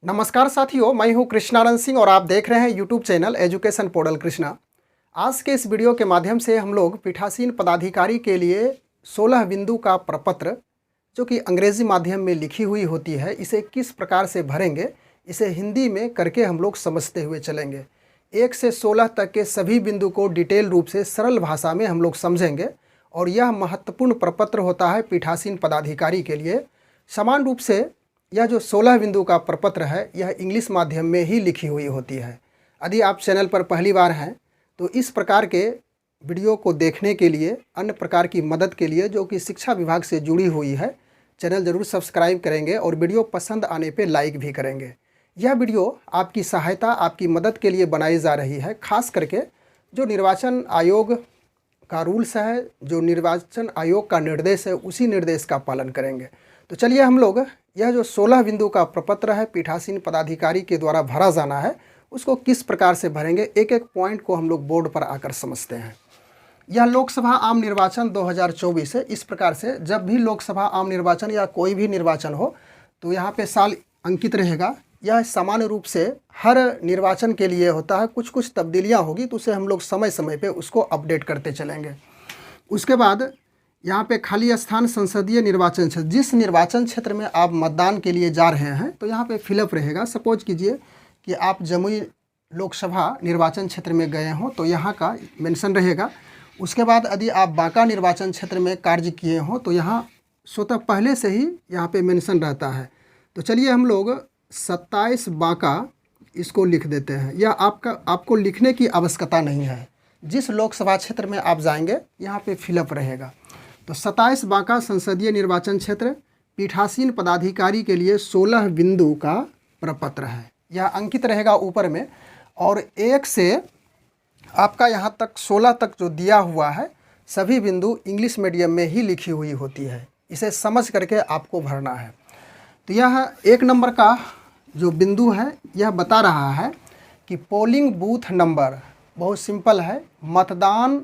नमस्कार साथियों, मैं हूं कृष्णानंद सिंह और आप देख रहे हैं YouTube channel education portal Krishna. आज के इस वीडियो के माध्यम से हम लोग पीठासीन पदाधिकारी के लिए 16 बिंदु का प्रपत्र जो कि अंग्रेजी माध्यम में लिखी हुई होती है, इसे किस प्रकार से भरेंगे, इसे हिंदी में करके हम लोग समझते हुए चलेंगे। 1 से 16 तक के सभी बिंदु को डिटेल रूप से सरल भाषा में हम लोग समझेंगे और यह महत्वपूर्ण प्रपत्र होता है पीठासीन पदाधिकारी के लिए। समान रूप से यह जो 16 बिंदु का प्रपत्र है, यह इंग्लिश माध्यम में ही लिखी हुई होती है। यदि आप चैनल पर पहली बार हैं तो इस प्रकार के वीडियो को देखने के लिए, अन्य प्रकार की मदद के लिए जो कि शिक्षा विभाग से जुड़ी हुई है, चैनल ज़रूर सब्सक्राइब करेंगे और वीडियो पसंद आने पे लाइक भी करेंगे। यह वीडियो आपकी सहायता, आपकी मदद के लिए बनाई जा रही है। खास करके जो निर्वाचन आयोग का रूल्स है, जो निर्वाचन आयोग का निर्देश है, उसी निर्देश का पालन करेंगे। तो चलिए हम लोग यह जो 16 बिंदु का प्रपत्र है पीठासीन पदाधिकारी के द्वारा भरा जाना है, उसको किस प्रकार से भरेंगे, एक एक पॉइंट को हम लोग बोर्ड पर आकर समझते हैं। यह लोकसभा आम निर्वाचन 2024 है। इस प्रकार से जब भी लोकसभा आम निर्वाचन या कोई भी निर्वाचन हो तो यहाँ पे साल अंकित रहेगा। यह सामान्य रूप से हर निर्वाचन के लिए होता है। कुछ कुछ तब्दीलियाँ होगी तो उसे हम लोग समय समय पे उसको अपडेट करते चलेंगे। उसके बाद यहाँ पे खाली स्थान संसदीय निर्वाचन क्षेत्र, जिस निर्वाचन क्षेत्र में आप मतदान के लिए जा रहे हैं तो यहाँ पे फिलअप रहेगा। सपोज कीजिए कि आप जमुई लोकसभा निर्वाचन क्षेत्र में गए हों तो यहाँ का मेंशन रहेगा। उसके बाद यदि आप बांका निर्वाचन क्षेत्र में कार्य किए हों तो यहाँ स्वतः पहले से ही यहाँ पे मेंशन रहता है। तो चलिए हम लोग 27 बांका इसको लिख देते हैं। यह आपको लिखने की आवश्यकता नहीं है, जिस लोकसभा क्षेत्र में आप जाएंगे यहाँ पे फिलअप रहेगा। तो 27 बांका संसदीय निर्वाचन क्षेत्र पीठासीन पदाधिकारी के लिए 16 बिंदु का प्रपत्र है। यह अंकित रहेगा ऊपर में और 1 से आपका यहाँ तक 16 तक जो दिया हुआ है, सभी बिंदु इंग्लिश मीडियम में ही लिखी हुई होती है। इसे समझ करके आपको भरना है। तो यह 1 नंबर का जो बिंदु है, यह बता रहा है कि पोलिंग बूथ नंबर, बहुत सिंपल है, मतदान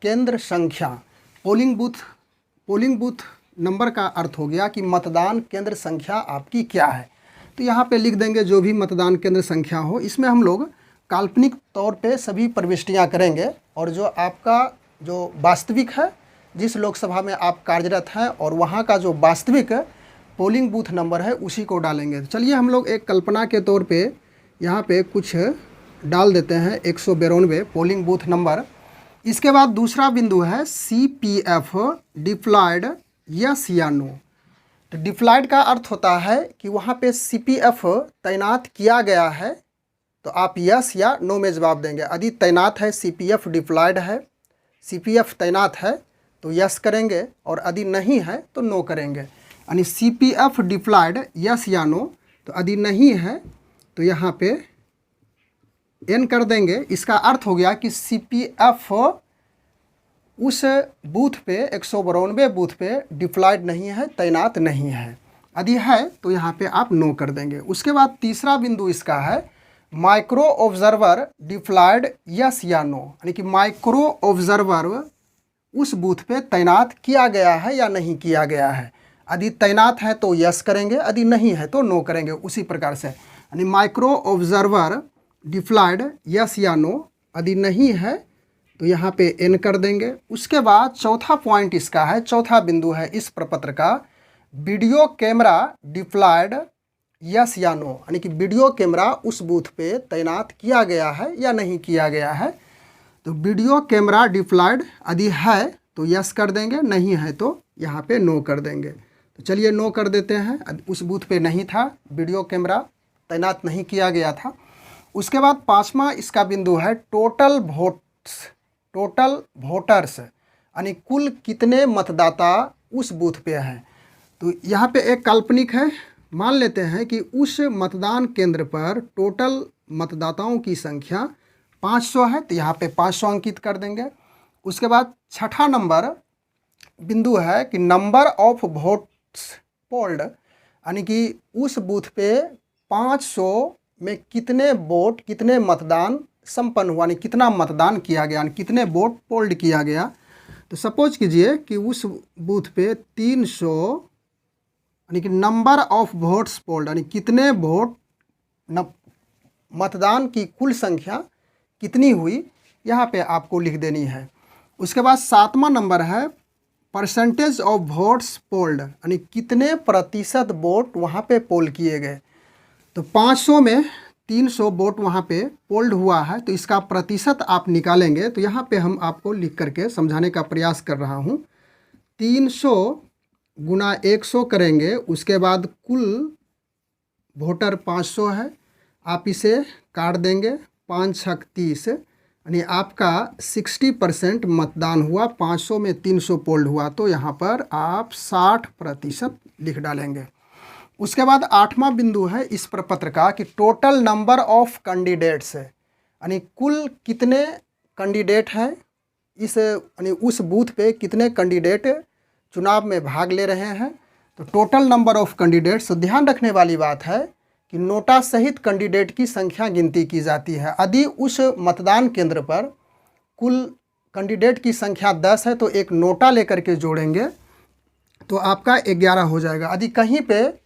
केंद्र संख्या। पोलिंग बूथ नंबर का अर्थ हो गया कि मतदान केंद्र संख्या आपकी क्या है। तो यहाँ पे लिख देंगे जो भी मतदान केंद्र संख्या हो। इसमें हम लोग काल्पनिक तौर पे सभी प्रविष्टियाँ करेंगे और जो आपका जो वास्तविक है, जिस लोकसभा में आप कार्यरत हैं और वहाँ का जो वास्तविक पोलिंग बूथ नंबर है उसी को डालेंगे। तो चलिए हम लोग एक कल्पना के तौर पे यहाँ पे कुछ डाल देते हैं, 192 पोलिंग बूथ नंबर। इसके बाद दूसरा बिंदु है CPF डिप्लॉयड, यस या नो। तो डिप्लॉयड का अर्थ होता है कि वहाँ पे CPF तैनात किया गया है, तो आप यस या नो में जवाब देंगे। यदि तैनात है, CPF डिप्लॉयड है, CPF तैनात है तो यस करेंगे और यदि नहीं है तो नो करेंगे। यानी CPF डिप्लॉयड यस या नो। तो यदि नहीं है तो यहाँ पे एन कर देंगे। इसका अर्थ हो गया कि CPF उस बूथ पे 192 बूथ पे डिप्लॉयड नहीं है, तैनात नहीं है। यदि है तो यहाँ पे आप नो कर देंगे। उसके बाद तीसरा बिंदु इसका है माइक्रो ऑब्जर्वर डिप्लॉयड, यस या नो। यानी कि माइक्रो ऑब्जर्वर उस बूथ पे तैनात किया गया है या नहीं किया गया है। यदि तैनात है तो यस करेंगे, यदि नहीं है तो नो करेंगे। उसी प्रकार से यानी माइक्रो ऑब्जर्वर डिप्लॉयड, यस या नो। यदि नहीं है तो यहाँ पे एन कर देंगे। उसके बाद चौथा पॉइंट इसका है, चौथा बिंदु है इस प्रपत्र का, वीडियो कैमरा डिप्लॉयड, यस या नो। यानी कि वीडियो कैमरा उस बूथ पे तैनात किया गया है या नहीं किया गया है। तो वीडियो कैमरा डिप्लॉयड यदि है तो यस कर देंगे, नहीं है तो यहाँ पे नो कर देंगे। तो चलिए नो कर देते हैं। उस बूथ पे नहीं था, वीडियो कैमरा तैनात नहीं किया गया था। उसके बाद पांचवा इसका बिंदु है टोटल वोटर्स, यानी कुल कितने मतदाता उस बूथ पे हैं। तो यहाँ पे एक काल्पनिक है, मान लेते हैं कि उस मतदान केंद्र पर टोटल मतदाताओं की संख्या 500 है, तो यहाँ पे 500 अंकित कर देंगे। उसके बाद छठा नंबर बिंदु है कि नंबर ऑफ वोट्स पोल्ड, यानी कि उस बूथ पे 500 में कितने वोट, कितने मतदान संपन्न हुआ, यानी कितना मतदान किया गया, यानी कितने वोट पोल्ड किया गया। तो सपोज कीजिए कि उस बूथ पे 300, यानी कि नंबर ऑफ वोट्स पोल्ड, यानी कितने वोट न मतदान की कुल संख्या कितनी हुई, यहाँ पे आपको लिख देनी है। उसके बाद 7वां नंबर है परसेंटेज ऑफ वोट्स पोल्ड, यानी कितने प्रतिशत वोट वहाँ पे पोल किए गए। तो 500 में 300 वोट वहाँ पे पोल्ड हुआ है, तो इसका प्रतिशत आप निकालेंगे। तो यहाँ पे हम आपको लिख करके समझाने का प्रयास कर रहा हूँ। 300 गुना 100 करेंगे, उसके बाद कुल वोटर 500 है, आप इसे काट देंगे, 5 छक 30, यानी आपका 60% मतदान हुआ। 500 में 300 पोल्ड हुआ, तो यहाँ पर आप 60% लिख डालेंगे। उसके बाद 8वां बिंदु है इस प्रपत्र का कि टोटल नंबर ऑफ कैंडिडेट्स है, यानी कुल कितने कैंडिडेट हैं इस, यानी उस बूथ पे कितने कैंडिडेट चुनाव में भाग ले रहे हैं। तो टोटल नंबर ऑफ कैंडिडेट्स, ध्यान रखने वाली बात है कि नोटा सहित कैंडिडेट की संख्या गिनती की जाती है। यदि उस मतदान केंद्र पर कुल कैंडिडेट की संख्या 10 है तो एक नोटा लेकर के जोड़ेंगे तो आपका 11 हो जाएगा। यदि कहीं पे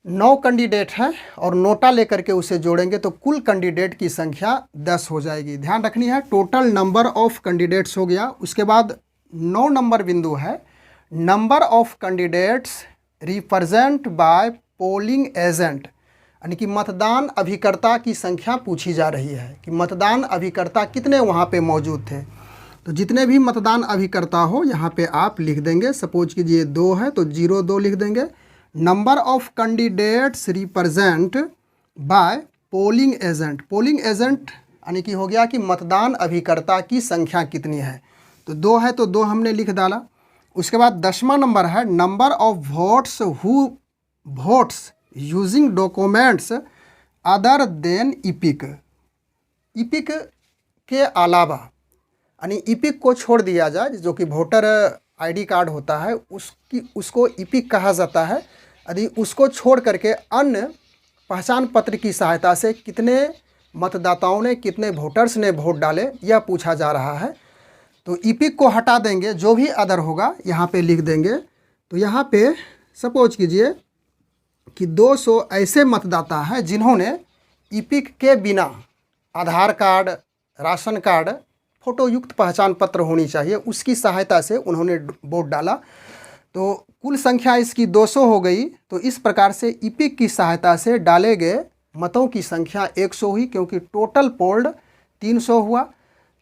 9 कैंडिडेट हैं और नोटा लेकर के उसे जोड़ेंगे तो कुल कैंडिडेट की संख्या 10 हो जाएगी। ध्यान रखनी है, टोटल नंबर ऑफ कैंडिडेट्स हो गया। उसके बाद 9 नंबर बिंदु है number of candidates represent by polling agent, यानी कि मतदान अभिकर्ता की संख्या पूछी जा रही है कि मतदान अभिकर्ता कितने वहाँ पे मौजूद थे। तो जितने भी मतदान अभिकर्ता हो यहाँ पे आप लिख देंगे। सपोज कीजिए 2 है तो 02 लिख देंगे। Number of candidates represent by polling agent, polling agent यानी कि हो गया कि मतदान अभिकर्ता की संख्या कितनी है। तो 2 है तो 2 हमने लिख डाला। उसके बाद 10वां नंबर है number of votes who votes using documents other than EPIC, EPIC के अलावा, यानी ईपिक को छोड़ दिया जाए, जो कि वोटर आईडी कार्ड होता है उसको ईपिक कहा जाता है। यदि उसको छोड़ करके अन्य पहचान पत्र की सहायता से कितने मतदाताओं ने, कितने वोटर्स ने वोट डाले, यह पूछा जा रहा है। तो ईपिक को हटा देंगे, जो भी अदर होगा यहाँ पे लिख देंगे। तो यहाँ पे सपोज कीजिए कि 200 ऐसे मतदाता हैं जिन्होंने ईपिक के बिना आधार कार्ड, राशन कार्ड, फोटो युक्त पहचान पत्र होनी चाहिए, उसकी सहायता से उन्होंने वोट डाला। तो कुल संख्या इसकी 200 हो गई। तो इस प्रकार से ईपिक की सहायता से डाले गए मतों की संख्या 100 हुई, क्योंकि टोटल पोल्ड 300 हुआ।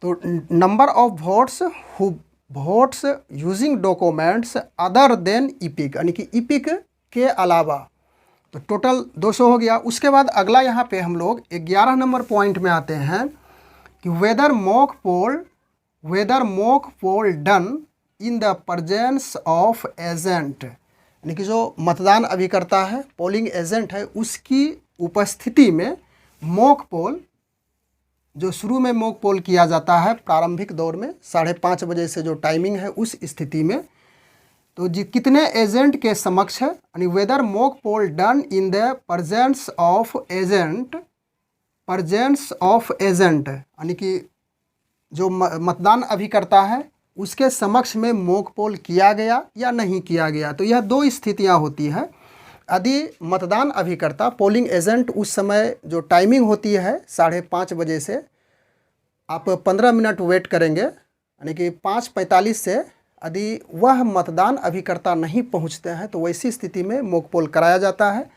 तो number of votes who votes using documents other than EPIC, यानी कि ईपिक के अलावा, तो टोटल 200 हो गया। उसके बाद अगला यहाँ पे हम लोग 11 नंबर पॉइंट में आते हैं कि whether mock poll done in the presence of agent, यानी कि जो मतदान अभिकर्ता है, पोलिंग एजेंट है, उसकी उपस्थिति में मॉक पोल, जो शुरू में मॉक पोल किया जाता है प्रारंभिक दौर में 5:30 बजे से जो टाइमिंग है उस स्थिति में, तो जी कितने एजेंट के समक्ष है, यानी whether mock poll done in the presence of agent, यानी कि जो मतदान अभिकर्ता है उसके समक्ष में मॉक पोल किया गया या नहीं किया गया। तो यह 2 स्थितियां होती है। यदि मतदान अभिकर्ता, पोलिंग एजेंट, उस समय जो टाइमिंग होती है 5:30 बजे से आप 15 मिनट वेट करेंगे, यानी कि 5:45 से यदि वह मतदान अभिकर्ता नहीं पहुंचते हैं तो वैसी स्थिति में मॉक पोल कराया जाता है।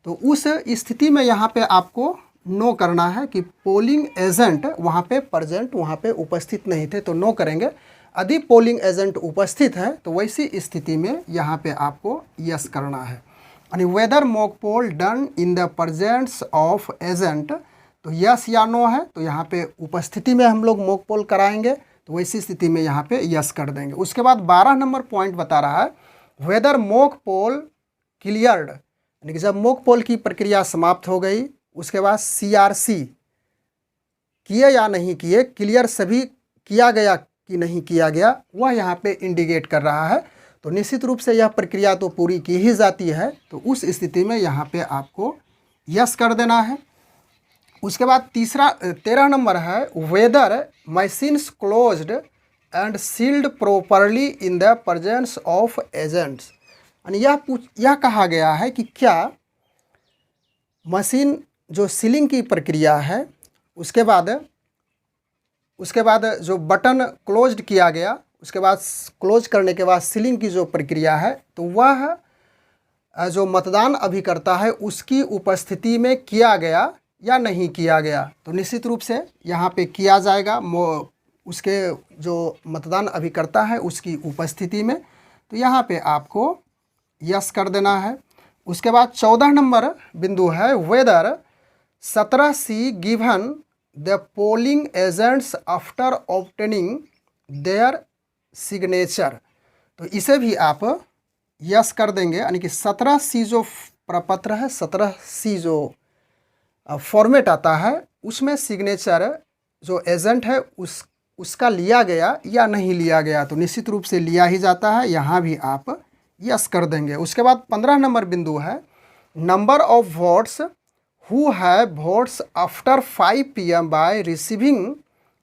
तो उस स्थिति में यहाँ पे आपको नो करना है कि पोलिंग एजेंट वहाँ पे प्रेजेंट, वहाँ पे उपस्थित नहीं थे, तो नो करेंगे। यदि पोलिंग एजेंट उपस्थित है तो वैसी स्थिति में यहाँ पे आपको यस करना है, यानी whether mock poll done in the presence of agent, तो यस या नो है तो यहाँ पे उपस्थिति में हम लोग मॉक पोल कराएंगे, तो वैसी स्थिति में यहाँ पे यस कर देंगे। उसके बाद 12 नंबर पॉइंट बता रहा है वेदर मॉक पोल क्लियर्ड, यानी कि जब मॉक पोल की प्रक्रिया समाप्त हो गई उसके बाद CRC किए या नहीं किए, क्लियर सभी किया गया कि नहीं किया गया, वह यहाँ पे इंडिकेट कर रहा है। तो निश्चित रूप से यह प्रक्रिया तो पूरी की ही जाती है, तो उस स्थिति में यहाँ पे आपको यस कर देना है। उसके बाद 13 नंबर है whether machines closed and sealed properly in the presence of agents, यानी यह कहा गया है कि क्या मशीन जो सीलिंग की प्रक्रिया है, उसके बाद जो बटन क्लोज्ड किया गया, उसके बाद क्लोज करने के बाद सीलिंग की जो प्रक्रिया है, तो वह जो मतदान अभिकर्ता है उसकी उपस्थिति में किया गया या नहीं किया गया। तो निश्चित रूप से यहाँ पे किया जाएगा उसके जो मतदान अभिकर्ता है उसकी उपस्थिति में। तो यहाँ पे आपको यस कर देना है। उसके बाद 14 नंबर बिंदु है, whether 17C given the polling agents after obtaining their signature. तो इसे भी आप यस कर देंगे, यानी कि 17C जो प्रपत्र है, 17C जो फॉर्मेट आता है, उसमें सिग्नेचर जो एजेंट है उसका लिया गया या नहीं लिया गया। तो निश्चित रूप से लिया ही जाता है, यहाँ भी आप यस कर देंगे। उसके बाद 15 नंबर बिंदु है, number of votes who have votes after 5 PM by receiving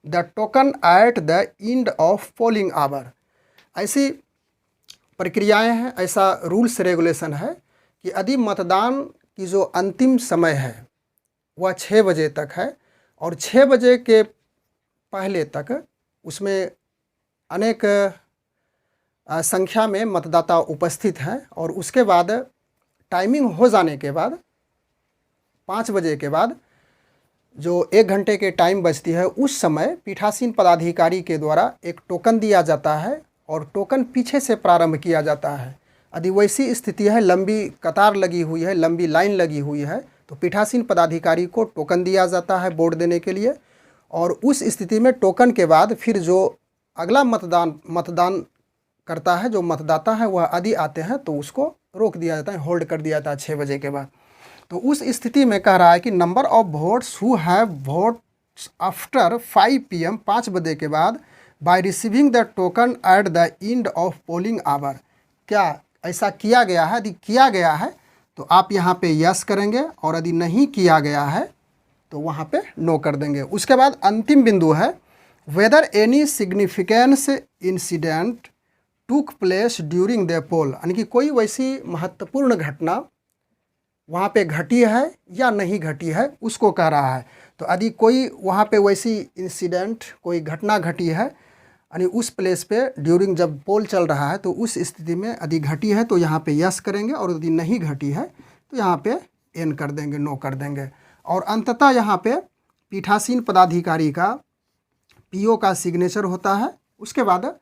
the token at the end of polling hour. ऐसी प्रक्रियाएं हैं, ऐसा रूल्स रेगुलेशन है कि यदि मतदान की जो अंतिम समय है वह 6 बजे तक है और 6 बजे के पहले तक उसमें अनेक संख्या में मतदाता उपस्थित हैं, और उसके बाद टाइमिंग हो जाने के बाद 5 बजे के बाद जो 1 घंटे के टाइम बचती है, उस समय पीठासीन पदाधिकारी के द्वारा एक टोकन दिया जाता है और टोकन पीछे से प्रारंभ किया जाता है। यदि वैसी स्थिति है, लंबी कतार लगी हुई है, लंबी लाइन लगी हुई है, तो पीठासीन पदाधिकारी को टोकन दिया जाता है वोट देने के लिए, और उस स्थिति में टोकन के बाद फिर जो अगला मतदान करता है, जो मतदाता है, वह यदि आते हैं तो उसको रोक दिया जाता है, होल्ड कर दिया जाता है 6 बजे के बाद। तो उस स्थिति में कह रहा है कि number of votes who have votes after 5 PM 5 बजे के बाद by receiving the token at the end of polling hour. क्या ऐसा किया गया है? यदि किया गया है तो आप यहाँ पे यस करेंगे, और यदि नहीं किया गया है तो वहाँ पे नो कर देंगे। उसके बाद अंतिम बिंदु है, whether any significance incident took place during the poll, यानी कि कोई वैसी महत्वपूर्ण घटना वहाँ पे घटी है या नहीं घटी है, उसको कह रहा है। तो यदि कोई वहाँ पे वैसी इंसिडेंट, कोई घटना घटी है, यानी उस प्लेस पे ड्यूरिंग जब पोल चल रहा है, तो उस स्थिति में यदि घटी है तो यहाँ पे यस करेंगे, और यदि नहीं घटी है तो यहाँ पे एन कर देंगे, नो कर देंगे। और अंततः यहाँ पे पीठासीन पदाधिकारी का पीओ का सिग्नेचर होता है। उसके बाद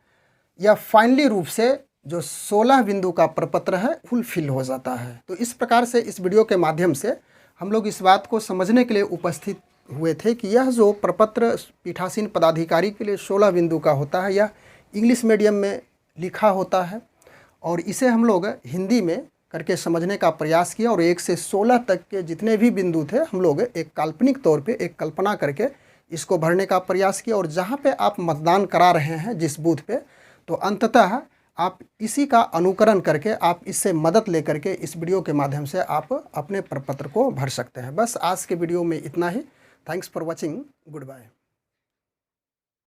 यह फाइनली रूप से जो 16 बिंदु का प्रपत्र है फुलफिल हो जाता है। तो इस प्रकार से इस वीडियो के माध्यम से हम लोग इस बात को समझने के लिए उपस्थित हुए थे कि यह जो प्रपत्र पीठासीन पदाधिकारी के लिए 16 बिंदु का होता है, यह इंग्लिश मीडियम में लिखा होता है, और इसे हम लोग हिंदी में करके समझने का प्रयास किया, और 1 से 16 तक के जितने भी बिंदु थे हम लोग एक काल्पनिक तौर पे एक कल्पना करके इसको भरने का प्रयास किया। और जहाँ पे आप मतदान करा रहे हैं जिस बूथ पे, तो अंततः आप इसी का अनुकरण करके, आप इससे मदद लेकर के इस वीडियो के माध्यम से आप अपने प्रपत्र को भर सकते हैं। बस आज के वीडियो में इतना ही। Thanks for watching, good bye.